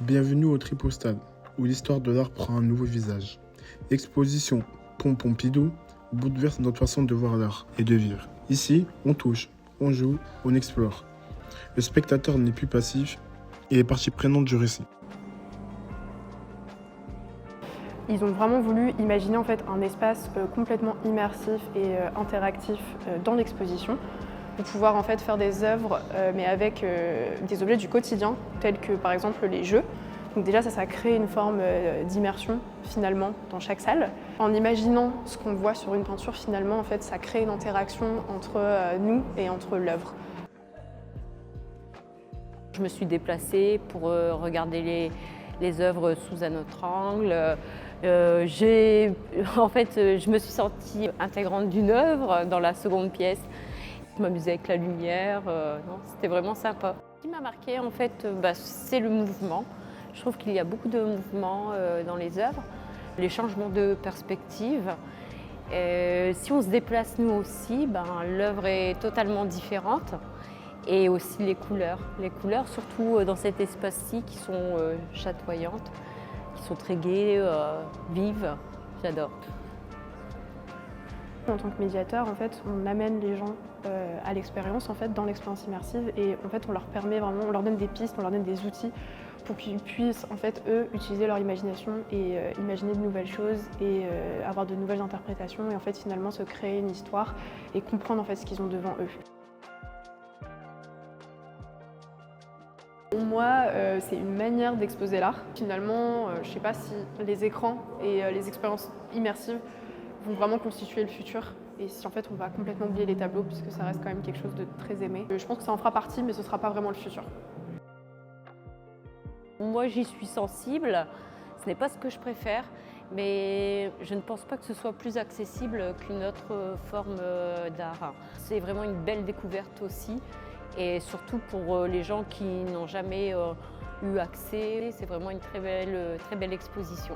Bienvenue au Tripostade, où l'histoire de l'art prend un nouveau visage. L'exposition Pont Pompidou bouleverse notre façon de voir l'art et de vivre. Ici, on touche, on joue, on explore. Le spectateur n'est plus passif, il est partie prenante du récit. Ils ont vraiment voulu imaginer en fait un espace complètement immersif et interactif dans l'exposition pour pouvoir en fait faire des œuvres mais avec des objets du quotidien tels que par exemple les jeux. Donc déjà ça crée une forme d'immersion finalement dans chaque salle. En imaginant ce qu'on voit sur une peinture finalement en fait ça crée une interaction entre nous et entre l'œuvre. Je me suis déplacée pour regarder les œuvres sous un autre angle. Je me suis sentie intégrante d'une œuvre dans la seconde pièce. Je m'amusais avec la lumière, c'était vraiment sympa. Ce qui m'a marqué en fait, c'est le mouvement. Je trouve qu'il y a beaucoup de mouvements dans les œuvres, les changements de perspective. Si on se déplace nous aussi, l'œuvre est totalement différente. Et aussi les couleurs surtout dans cet espace-ci qui sont chatoyantes, qui sont très gaies, vives, j'adore. En tant que médiateur, en fait, on amène les gens à l'expérience, en fait, dans l'expérience immersive et en fait, on leur permet vraiment, on leur donne des pistes, on leur donne des outils pour qu'ils puissent, en fait, eux, utiliser leur imagination et imaginer de nouvelles choses et avoir de nouvelles interprétations et en fait, finalement, se créer une histoire et comprendre en fait ce qu'ils ont devant eux. Pour moi, c'est une manière d'exposer l'art. Finalement, je ne sais pas si les écrans et les expériences immersives vont vraiment constituer le futur et si en fait on va complètement oublier les tableaux puisque ça reste quand même quelque chose de très aimé. Je pense que ça en fera partie mais ce ne sera pas vraiment le futur. Moi j'y suis sensible, ce n'est pas ce que je préfère mais je ne pense pas que ce soit plus accessible qu'une autre forme d'art. C'est vraiment une belle découverte aussi et surtout pour les gens qui n'ont jamais eu accès, c'est vraiment une très belle exposition.